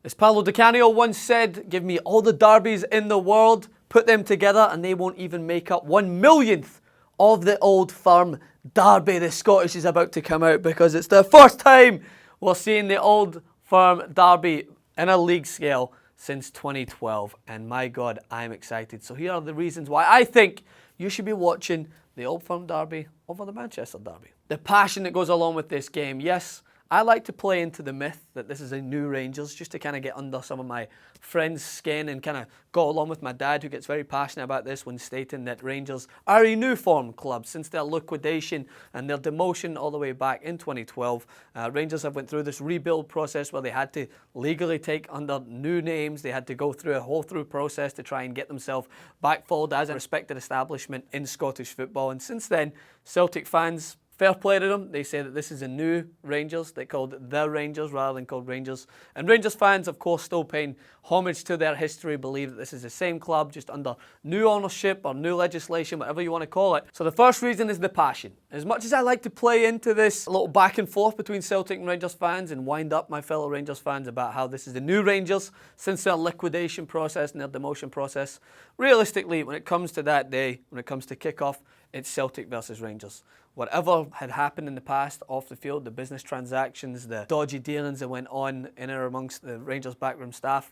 As Paolo Di Canio once said, give me all the derbies in the world, put them together and they won't even make up 1/1,000,000th of the Old Firm derby. The Scottish is about to come out because it's the first time we're seeing the Old Firm derby in a league scale since 2012. And my God, I'm excited. So here are the reasons why I think you should be watching the Old Firm derby over the Manchester derby. The passion that goes along with this game. Yes, I like to play into the myth that this is a new Rangers, just to kind of get under some of my friends' skin and kind of go along with my dad, who gets very passionate about this when stating that Rangers are a new form club since their liquidation and their demotion all the way back in 2012. Rangers have went through this rebuild process where they had to legally take under new names. They had to go through a whole process to try and get themselves backfolded as a respected establishment in Scottish football. And since then, Celtic fans, fair play to them, they say that this is a new Rangers. They called it the Rangers rather than called Rangers. And Rangers fans, of course, still paying homage to their history, believe that this is the same club, just under new ownership or new legislation, whatever you want to call it. So the first reason is the passion. As much as I like to play into this little back and forth between Celtic and Rangers fans and wind up my fellow Rangers fans about how this is the new Rangers since their liquidation process and their demotion process, realistically, when it comes to that day, when it comes to kick-off, it's Celtic versus Rangers. Whatever had happened in the past off the field, the business transactions, the dodgy dealings that went on in or amongst the Rangers backroom staff,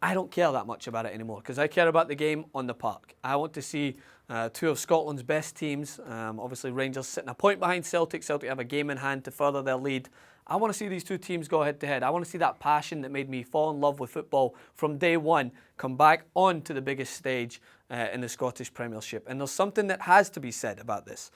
I don't care that much about it anymore because I care about the game on the park. I want to see two of Scotland's best teams, obviously Rangers sitting a point behind Celtic. Celtic have a game in hand to further their lead. I want to see these two teams go head to head. I want to see that passion that made me fall in love with football from day one come back onto the biggest stage in the Scottish Premiership. And there's something that has to be said about this.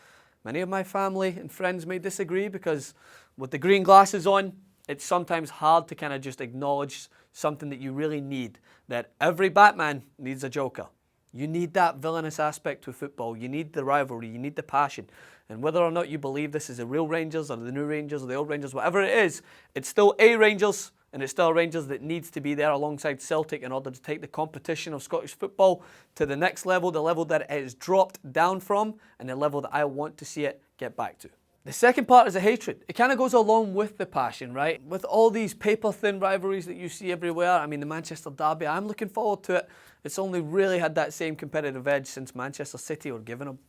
Many of my family and friends may disagree because with the green glasses on, it's sometimes hard to kind of just acknowledge something that you really need. That every Batman needs a Joker. You need that villainous aspect to football. You need the rivalry. You need the passion. And whether or not you believe this is the real Rangers or the new Rangers or the old Rangers, whatever it is, it's still a Rangers. And it's still Rangers that needs to be there alongside Celtic in order to take the competition of Scottish football to the next level, the level that it has dropped down from, and the level that I want to see it get back to. The second part is the hatred. It kind of goes along with the passion, right? With all these paper-thin rivalries that you see everywhere, I mean, the Manchester derby, I'm looking forward to it. It's only really had that same competitive edge since Manchester City were given them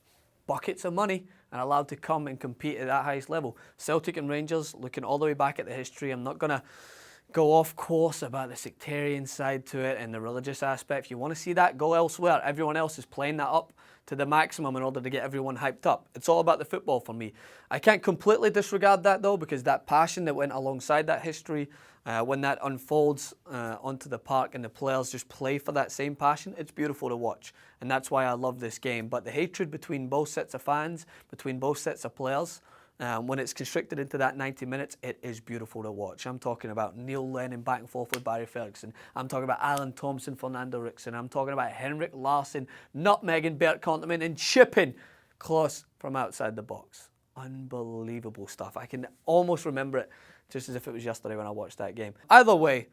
buckets of money and allowed to come and compete at that highest level. Celtic and Rangers, looking all the way back at the history, I'm not going to go off course about the sectarian side to it and the religious aspect. If you want to see that, go elsewhere. Everyone else is playing that up to the maximum in order to get everyone hyped up. It's all about the football for me. I can't completely disregard that though, because that passion that went alongside that history, when that unfolds onto the park and the players just play for that same passion, it's beautiful to watch. And that's why I love this game. But the hatred between both sets of fans, between both sets of players, when it's constricted into that 90 minutes, it is beautiful to watch. I'm talking about Neil Lennon back and forth with Barry Ferguson. I'm talking about Alan Thompson, Fernando Rickson. I'm talking about Henrik Larsson, nutmegging Bert Konterman and chipping Klose from outside the box. Unbelievable stuff. I can almost remember it just as if it was yesterday when I watched that game. Either way,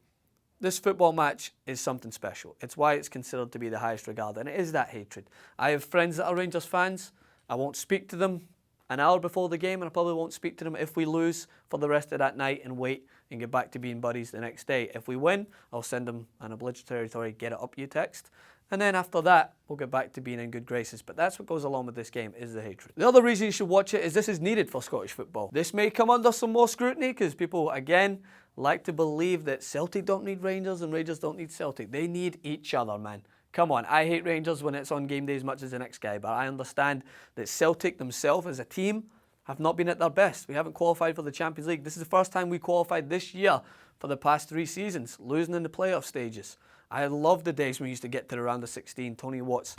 this football match is something special. It's why it's considered to be the highest regard, and it is that hatred. I have friends that are Rangers fans. I won't speak to them an hour before the game, and I probably won't speak to them if we lose for the rest of that night and wait and get back to being buddies the next day. If we win, I'll send them an obligatory get it up you text. And then after that, we'll get back to being in good graces. But that's what goes along with this game, is the hatred. The other reason you should watch it is this is needed for Scottish football. This may come under some more scrutiny because people, again, like to believe that Celtic don't need Rangers and Rangers don't need Celtic. They need each other, man. Come on, I hate Rangers when it's on game day as much as the next guy, but I understand that Celtic themselves as a team have not been at their best. We haven't qualified for the Champions League. This is the first time we qualified this year for the past 3 seasons, losing in the playoff stages. I love the days when we used to get to the round of 16, Tony Watt's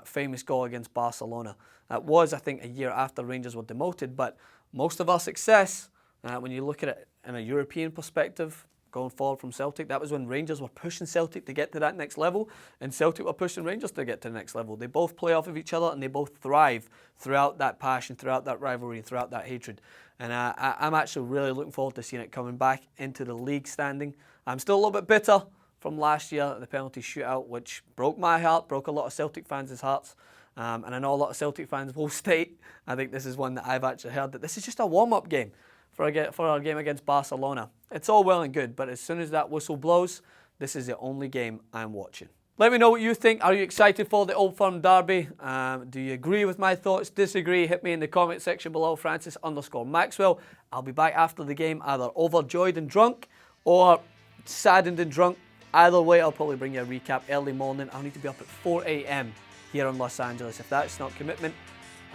famous goal against Barcelona. That was, I think, a year after Rangers were demoted, but most of our success, when you look at it in a European perspective, going forward from Celtic, that was when Rangers were pushing Celtic to get to that next level, and Celtic were pushing Rangers to get to the next level. They both play off of each other, and they both thrive throughout that passion, throughout that rivalry, and throughout that hatred. And I'm actually really looking forward to seeing it coming back into the league standing. I'm still a little bit bitter from last year, the penalty shootout, which broke my heart, broke a lot of Celtic fans' hearts. And I know a lot of Celtic fans will state, I think this is one that I've actually heard, that this is just a warm-up game for our game against Barcelona. It's all well and good, but as soon as that whistle blows, this is the only game I'm watching. Let me know what you think. Are you excited for the Old Firm derby? Do you agree with my thoughts? Disagree? Hit me in the comment section below, Francis_Maxwell. I'll be back after the game, either overjoyed and drunk or saddened and drunk. Either way, I'll probably bring you a recap early morning. I'll need to be up at 4 a.m. here in Los Angeles. If that's not commitment,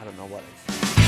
I don't know what is.